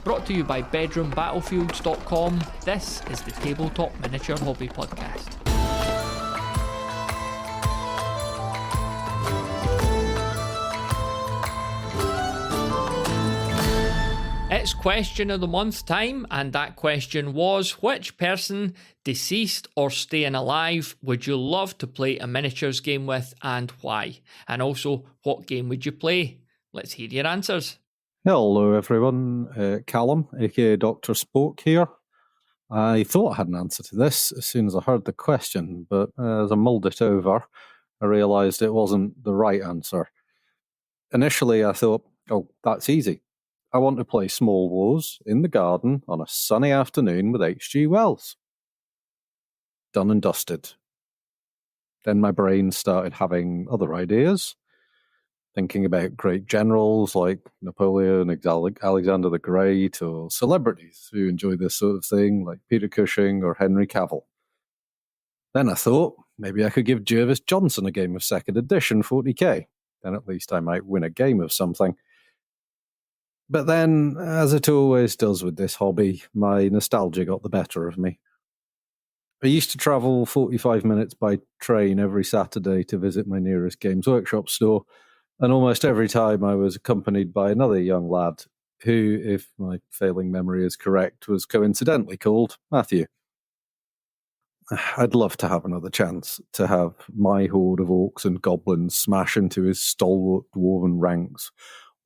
Brought to you by BedroomBattlefields.com, this is the Tabletop Miniature Hobby Podcast. It's question of the month time, and that question was, which person, deceased or staying alive, would you love to play a miniatures game with and why? And also, what game would you play? Let's hear your answers. Hello everyone, Callum, aka Dr. Spoke here. I thought I had an answer to this as soon as I heard the question, but as I mulled it over, I realised it wasn't the right answer. Initially I thought, oh, that's easy. I want to play Small Wars in the garden on a sunny afternoon with H.G. Wells. Done and dusted. Then my brain started having other ideas, thinking about great generals like Napoleon, Alexander the Great, or celebrities who enjoy this sort of thing like Peter Cushing or Henry Cavill. Then I thought maybe I could give Jervis Johnson a game of 2nd edition 40k. Then at least I might win a game of something. But then, as it always does with this hobby, my nostalgia got the better of me. I used to travel 45 minutes by train every Saturday to visit my nearest Games Workshop store, and almost every time I was accompanied by another young lad who, if my failing memory is correct, was coincidentally called Matthew. I'd love to have another chance to have my horde of orcs and goblins smash into his stalwart dwarven ranks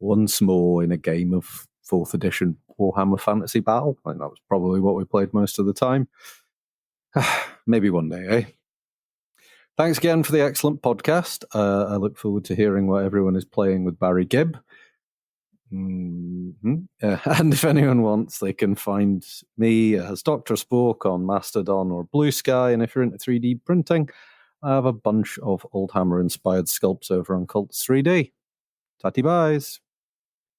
once more in a game of 4th edition Warhammer Fantasy Battle. I think that was probably what we played most of the time. Maybe one day, eh? Thanks again for the excellent podcast. I look forward to hearing what everyone is playing with Barry Gibb. And if anyone wants, they can find me as Dr. Spork on Mastodon or Blue Sky. And if you're into 3D printing, I have a bunch of Oldhammer-inspired sculpts over on Cults 3D. Tatty byes.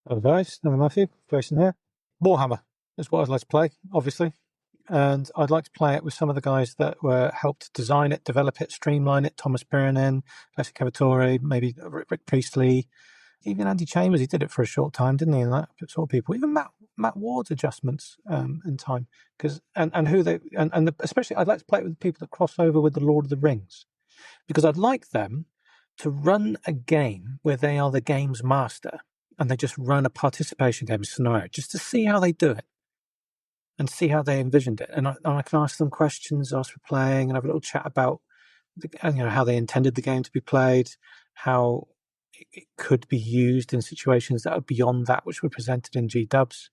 Hello guys, hello Matthew, Jason here. Warhammer is what I'd like to play, obviously. And I'd like to play it with some of the guys that helped design it, develop it, streamline it. Thomas Pirinen, Alessi Cavatore, maybe Rick Priestley, even Andy Chambers. He did it for a short time, didn't he? And that sort of people. Even Matt Ward's adjustments in time, especially I'd like to play it with the people that cross over with the Lord of the Rings, because I'd like them to run a game where they are the game's master and they just run a participation game scenario just to see how they do it. And see how they envisioned it, and I can ask them questions, ask for playing, and have a little chat about, how they intended the game to be played, how it could be used in situations that are beyond that which were presented in G-Dubs,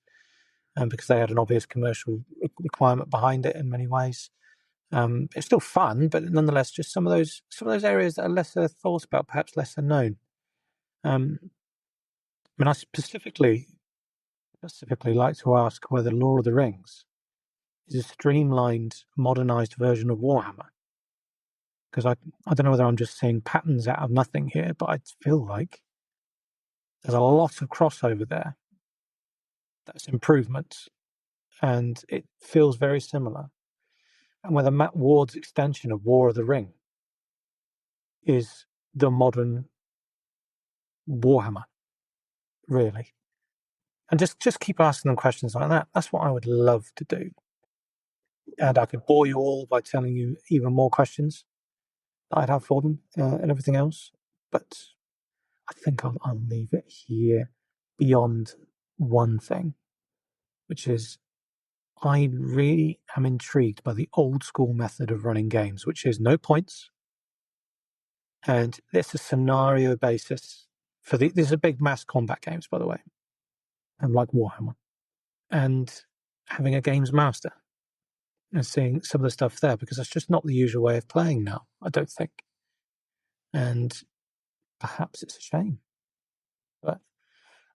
because they had an obvious commercial requirement behind it in many ways. It's still fun, but nonetheless, just some of those areas that are lesser thought about, perhaps lesser known. I specifically like to ask whether Lord of the Rings is a streamlined, modernized version of Warhammer. Because I don't know whether I'm just seeing patterns out of nothing here, but I feel like there's a lot of crossover there. That's improvements. And it feels very similar. And whether Matt Ward's extension of War of the Ring is the modern Warhammer, really. And just keep asking them questions like that. That's what I would love to do. And I could bore you all by telling you even more questions that I'd have for them and everything else. But I think I'll leave it here beyond one thing, which is I really am intrigued by the old school method of running games, which is no points. And it's a scenario basis for these are big mass combat games, by the way. And like Warhammer, and having a games master and seeing some of the stuff there, because that's just not the usual way of playing now, I don't think. And perhaps it's a shame. But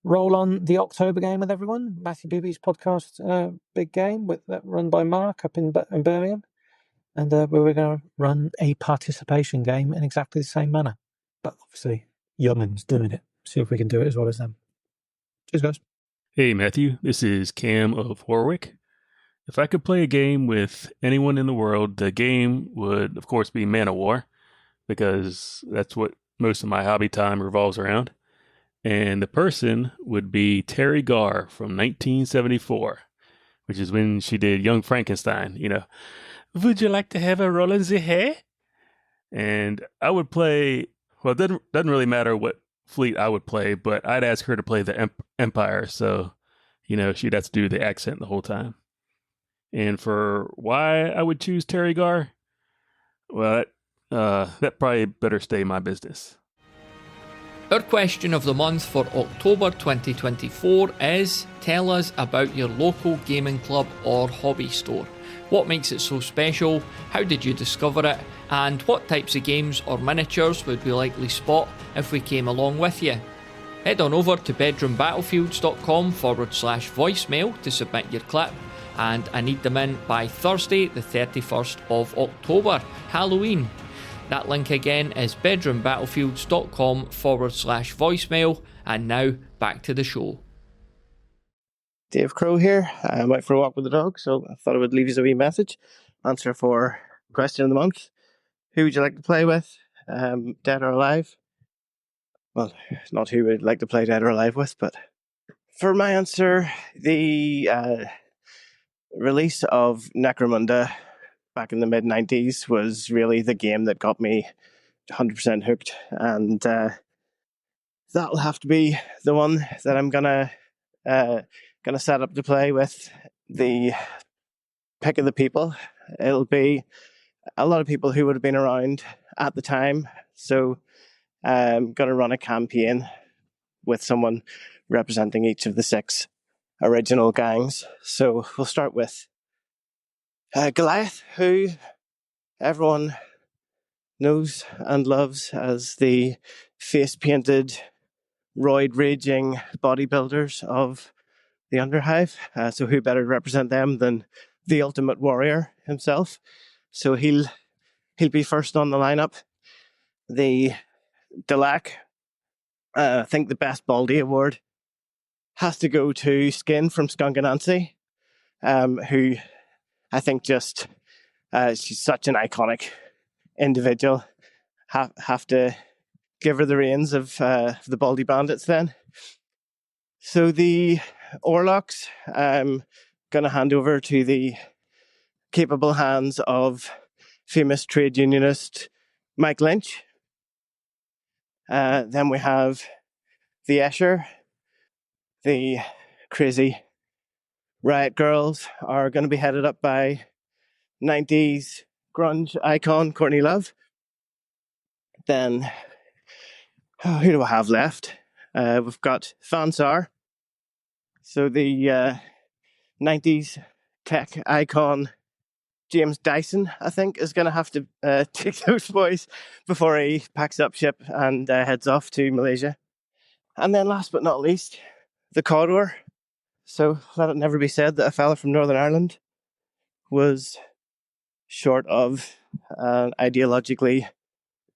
roll on the October game with everyone. Matthew Beebe's podcast, Big Game, run by Mark up in Birmingham. And where we're going to run a participation game in exactly the same manner. But obviously, young'uns doing it. See if we can do it as well as them. Cheers, guys. Hey, Matthew. This is Cam of Warwick. If I could play a game with anyone in the world, the game would, of course, be Man of War, because that's what most of my hobby time revolves around. And the person would be Terry Garr from 1974, which is when she did Young Frankenstein. Would you like to have a roll in the hair? And I would play, well, it doesn't really matter what fleet I would play, but I'd ask her to play the Empire. So, she'd have to do the accent the whole time. And for why I would choose Terry Garr, well, that probably better stay my business. Our question of the month for October 2024 is: tell us about your local gaming club or hobby store. What makes it so special? How did you discover it? And what types of games or miniatures would we likely spot if we came along with you? Head on over to bedroombattlefields.com/voicemail to submit your clip, and I need them in by Thursday the 31st of October, Halloween. That link again is bedroombattlefields.com/voicemail. And now back to the show. Dave Crow here. I'm out for a walk with the dog, so I thought I would leave you a wee message. Answer for question of the month. Who would you like to play with? Dead or alive? Well, not who would like to play dead or alive with, but for my answer, the release of Necromunda back in the mid-90s was really the game that got me 100% hooked, and that'll have to be the one that I'm gonna set up to play with the pick of the people. It'll be a lot of people who would have been around at the time, so I'm gonna run a campaign with someone representing each of the 6 original gangs. So we'll start with Goliath, who everyone knows and loves as the face-painted, roid-raging bodybuilders of the Underhive. So who better to represent them than the ultimate warrior himself? So he'll be first on the lineup. The Delac, I think the best Baldy award has to go to Skin from Skunk Anansi, who I think just she's such an iconic individual. Have to give her the reins of the Baldy Bandits then. So the Orlocks, I'm going to hand over to the capable hands of famous trade unionist Mike Lynch. Then we have the Escher. The crazy Riot Girls are going to be headed up by 90s grunge icon Courtney Love. Then, who do I have left? We've got Fansar. So the 90s tech icon James Dyson, I think, is going to have to take those boys before he packs up ship and heads off to Malaysia. And then last but not least, the Cawdor. So let it never be said that a fella from Northern Ireland was short of an ideologically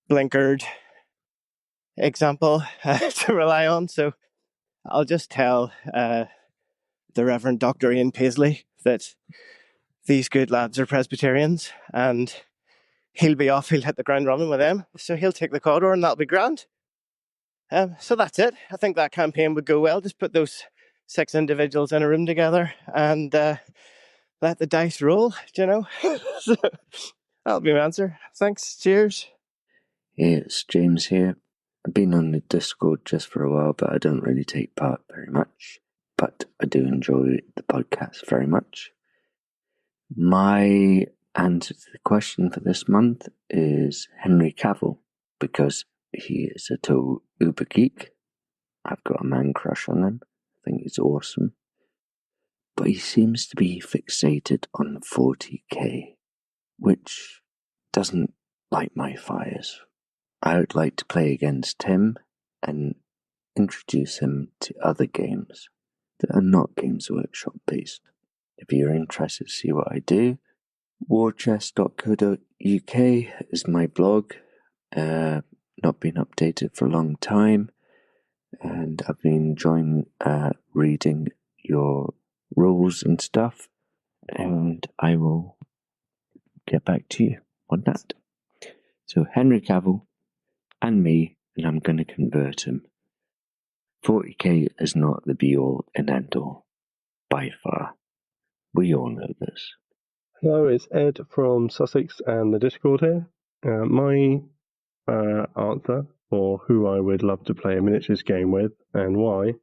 blinkered example to rely on. So I'll just tell the Reverend Dr. Ian Paisley that these good lads are Presbyterians, and he'll be off, he'll hit the ground running with them. So he'll take the Cawdor and that'll be grand. So that's it. I think that campaign would go well. Just put those 6 individuals in a room together and let the dice roll, So that'll be my answer. Thanks. Cheers. Hey, it's James here. I've been on the Discord just for a while, but I don't really take part very much. But I do enjoy the podcast very much. My answer to the question for this month is Henry Cavill, because he is a total uber geek. I've got a man crush on him. I think he's awesome. But he seems to be fixated on 40k, which doesn't light my fires. I would like to play against him and introduce him to other games that are not Games Workshop based. If you're interested to see what I do, warchest.co.uk is my blog. Not been updated for a long time, and I've been enjoying reading your rules and stuff, and I will get back to you on that. So Henry Cavill and me, and I'm going to convert him. 40k is not the be-all and end-all, by far. We all know this. Hello, it's Ed from Sussex and the Discord here. My answer for who I would love to play a miniatures game with and why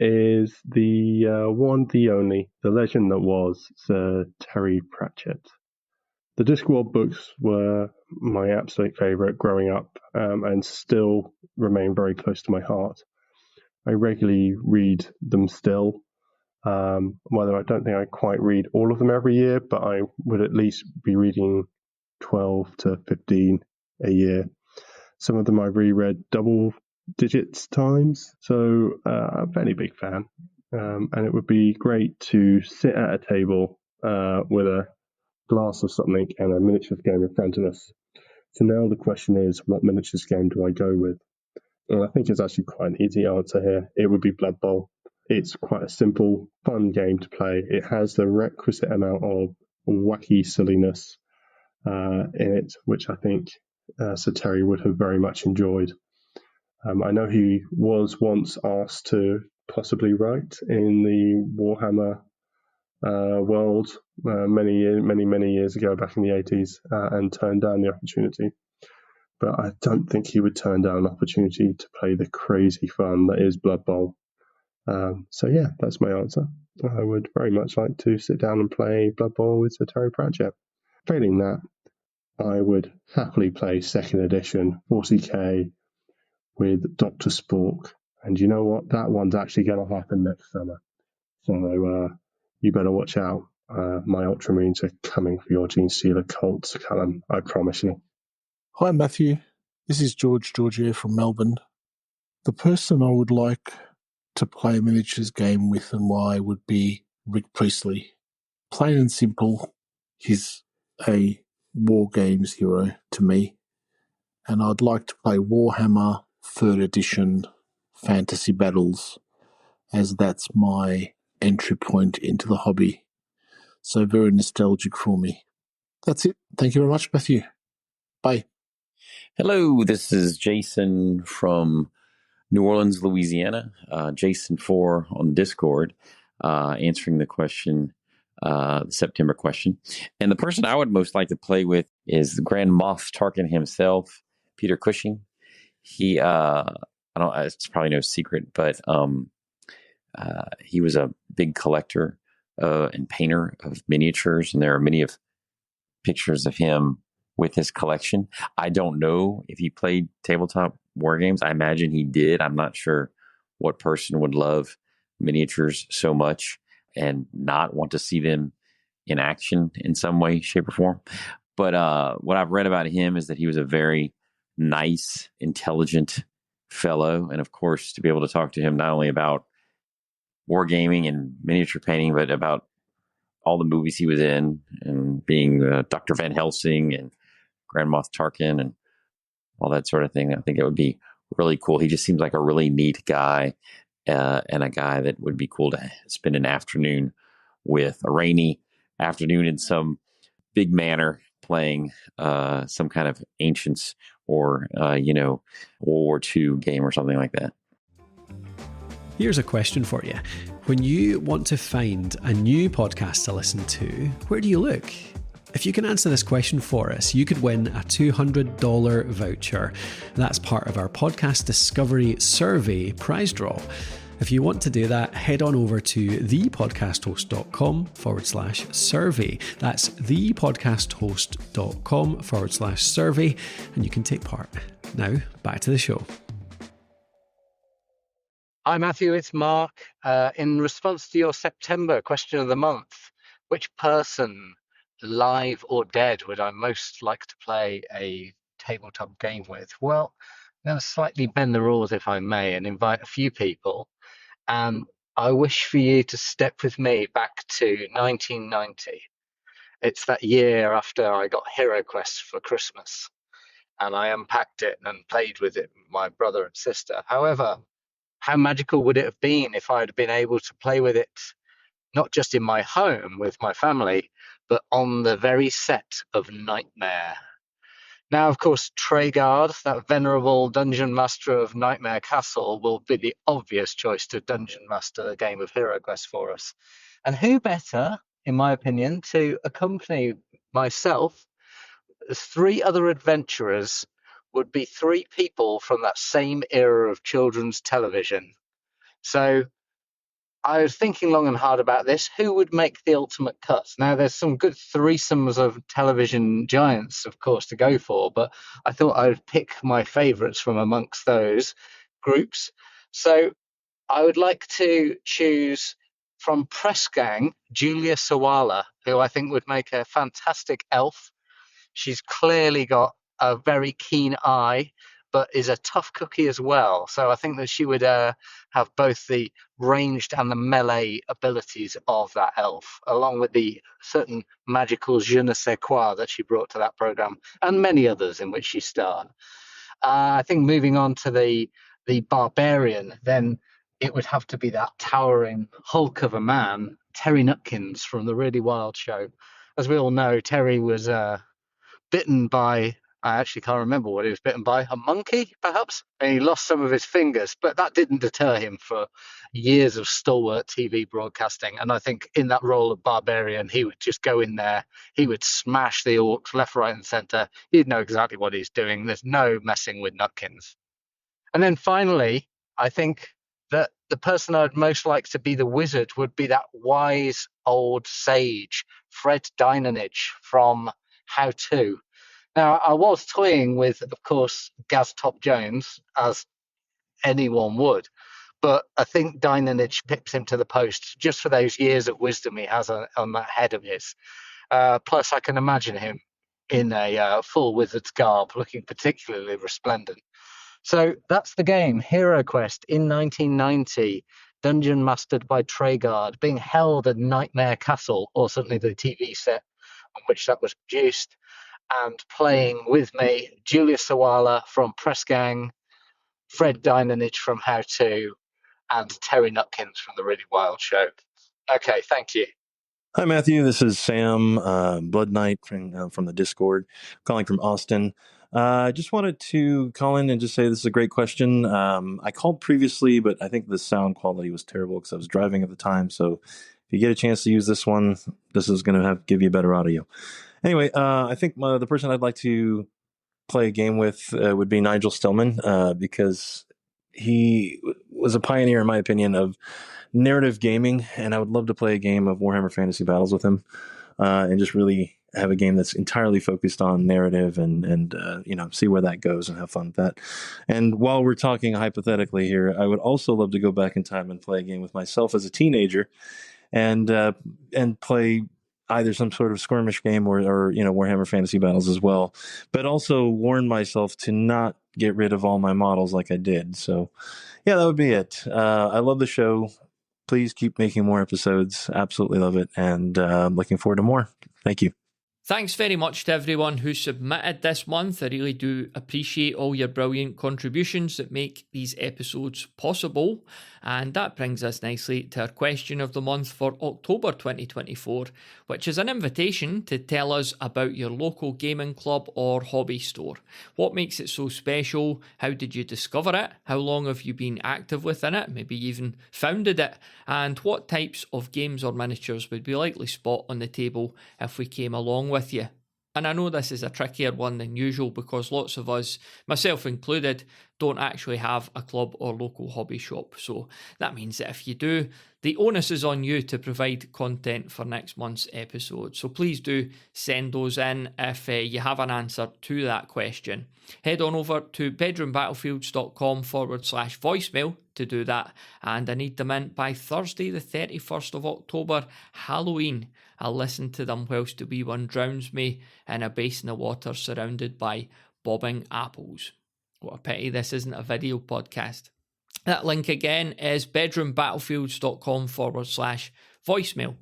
is the one, the only, the legend that was Sir Terry Pratchett. The Discworld books were my absolute favourite growing up and still remain very close to my heart. I regularly read them still. Whether I don't think I quite read all of them every year, but I would at least be reading 12 to 15 a year. Some of them I've reread double digits times, so I'm a fairly big fan. And it would be great to sit at a table with a glass of something and a miniatures game in front of us. So now the question is, what miniatures game do I go with? And I think it's actually quite an easy answer here. It would be Blood Bowl. It's quite a simple, fun game to play. It has the requisite amount of wacky silliness in it, which I think Sir Terry would have very much enjoyed. I know he was once asked to possibly write in the Warhammer world many years ago, back in the 80s, and turned down the opportunity. But I don't think he would turn down an opportunity to play the crazy fun that is Blood Bowl. So yeah, that's my answer. I would very much like to sit down and play Blood Bowl with Sir Terry Pratchett. Failing that, I would happily play 2nd edition 40k with Dr. Spork. And you know what? That one's actually going to happen next summer. So you better watch out. My Ultramarines are coming for your Gene Stealer Colts, Callum. I promise you. Hi, Matthew. This is George Georgiou from Melbourne. The person I would like to play a miniatures game with and why would be Rick Priestley. Plain and simple, he's a war games hero to me, and I'd like to play Warhammer 3rd edition fantasy battles, as that's my entry point into the hobby. So very nostalgic for me. That's it. Thank you very much, Matthew. Bye. Hello, this is Jason from New Orleans, Louisiana. Jason 4 on Discord, answering the question, the September question. And the person I would most like to play with is the Grand Moff Tarkin himself, Peter Cushing. He, it's probably no secret, but he was a big collector and painter of miniatures, and there are many of pictures of him with his collection. I don't know if he played tabletop war games. I imagine he did. I'm not sure what person would love miniatures so much and not want to see them in action in some way, shape, or form. But what I've read about him is that he was a very nice, intelligent fellow. And of course, to be able to talk to him not only about wargaming and miniature painting, but about all the movies he was in, and being Dr. Van Helsing and Grand Moff Tarkin and all that sort of thing. I think it would be really cool. He just seems like a really neat guy, and a guy that would be cool to spend an afternoon with, a rainy afternoon in some big manor playing some kind of Ancients or, World War II game or something like that. Here's a question for you. When you want to find a new podcast to listen to, where do you look? If you can answer this question for us, you could win a $200 voucher. That's part of our podcast discovery survey prize draw. If you want to do that, head on over to thepodcasthost.com/survey. That's thepodcasthost.com/survey, and you can take part. Now, back to the show. Hi, Matthew. It's Mark. In response to your September question of the month, which person, live or dead, would I most like to play a tabletop game with? Well, I'm going to slightly bend the rules, if I may, and invite a few people. And I wish for you to step with me back to 1990. It's that year after I got HeroQuest for Christmas, and I unpacked it and played with it with my brother and sister. However, how magical would it have been if I had been able to play with it, not just in my home with my family, but on the very set of Nightmare? Now, of course, Treguard, that venerable dungeon master of Nightmare Castle, will be the obvious choice to dungeon master a game of Hero Quest for us. And who better, in my opinion, to accompany myself as 3 other adventurers would be 3 people from that same era of children's television. So I was thinking long and hard about this. Who would make the ultimate cut? Now, there's some good threesomes of television giants, of course, to go for, but I thought I would pick my favourites from amongst those groups. So I would like to choose from Press Gang, Julia Sawala, who I think would make a fantastic elf. She's clearly got a very keen eye, but is a tough cookie as well. So I think that she would have both the ranged and the melee abilities of that elf, along with the certain magical je ne sais quoi that she brought to that program, and many others in which she starred. I think moving on to the barbarian, then it would have to be that towering hulk of a man, Terry Nutkins from the Really Wild Show. As we all know, Terry was bitten by, I actually can't remember what he was bitten by, a monkey, perhaps? And he lost some of his fingers, but that didn't deter him for years of stalwart TV broadcasting. And I think in that role of barbarian, he would just go in there, he would smash the orcs left, right, and centre. He'd know exactly what he's doing. There's no messing with Nutkins. And then finally, I think that the person I'd most like to be the wizard would be that wise old sage, Fred Dynanage from How To. Now, I was toying with, of course, Gaz Top Jones, as anyone would, but I think Dynanage pips him to the post just for those years of wisdom he has on that head of his. Plus, I can imagine him in a full wizard's garb, looking particularly resplendent. So that's the game, Hero Quest, in 1990, dungeon mastered by Treguard, being held at Nightmare Castle, or certainly the TV set on which that was produced, and playing with me, Julia Sawala from Press Gang, Fred Dynanage from How To, and Terry Nutkins from The Really Wild Show. Okay, thank you. Hi, Matthew. This is Sam, Blood Knight from the Discord, calling from Austin. I just wanted to call in and just say this is a great question. I called previously, but I think the sound quality was terrible because I was driving at the time. So if you get a chance to use this one, this is going to give you better audio. Anyway, I think the person I'd like to play a game with would be Nigel Stillman because he was a pioneer, in my opinion, of narrative gaming, and I would love to play a game of Warhammer Fantasy Battles with him and just really have a game that's entirely focused on narrative and see where that goes and have fun with that. And while we're talking hypothetically here, I would also love to go back in time and play a game with myself as a teenager and play either some sort of skirmish game or Warhammer Fantasy Battles as well, but also warn myself to not get rid of all my models like I did. So yeah, that would be it. I love the show. Please keep making more episodes. Absolutely love it. And I'm looking forward to more. Thank you. Thanks very much to everyone who submitted this month. I really do appreciate all your brilliant contributions that make these episodes possible. And that brings us nicely to our question of the month for October 2024, which is an invitation to tell us about your local gaming club or hobby store. What makes it so special? How did you discover it? How long have you been active within it? Maybe even founded it? And what types of games or miniatures would we likely spot on the table if we came along with you? And I know this is a trickier one than usual because lots of us, myself included, don't actually have a club or local hobby shop. So that means that if you do, the onus is on you to provide content for next month's episode. So please do send those in if you have an answer to that question. Head on over to bedroombattlefields.com/voicemail to do that. And I need them in by Thursday, the 31st of October, Halloween. I'll listen to them whilst the wee one drowns me in a basin of water surrounded by bobbing apples. What a pity this isn't a video podcast. That link again is bedroombattlefields.com/voicemail.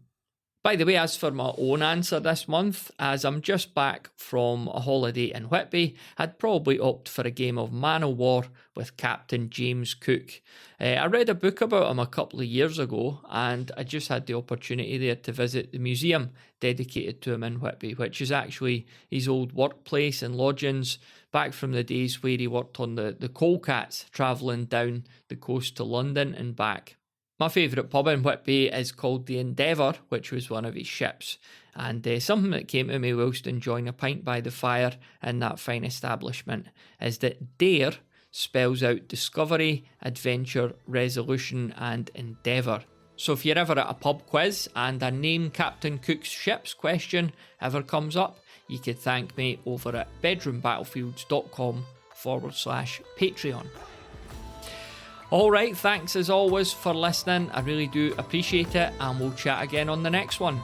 By the way, as for my own answer this month, as I'm just back from a holiday in Whitby, I'd probably opt for a game of Man o' War with Captain James Cook. I read a book about him a couple of years ago, and I just had the opportunity there to visit the museum dedicated to him in Whitby, which is actually his old workplace and lodgings back from the days where he worked on the Coalcats, travelling down the coast to London and back. My favourite pub in Whitby is called the Endeavour, which was one of his ships, and something that came to me whilst enjoying a pint by the fire in that fine establishment is that DARE spells out discovery, adventure, resolution and endeavour. So if you're ever at a pub quiz and a name Captain Cook's ships question ever comes up, you could thank me over at bedroombattlefields.com/Patreon. Alright, thanks as always for listening. I really do appreciate it, and we'll chat again on the next one.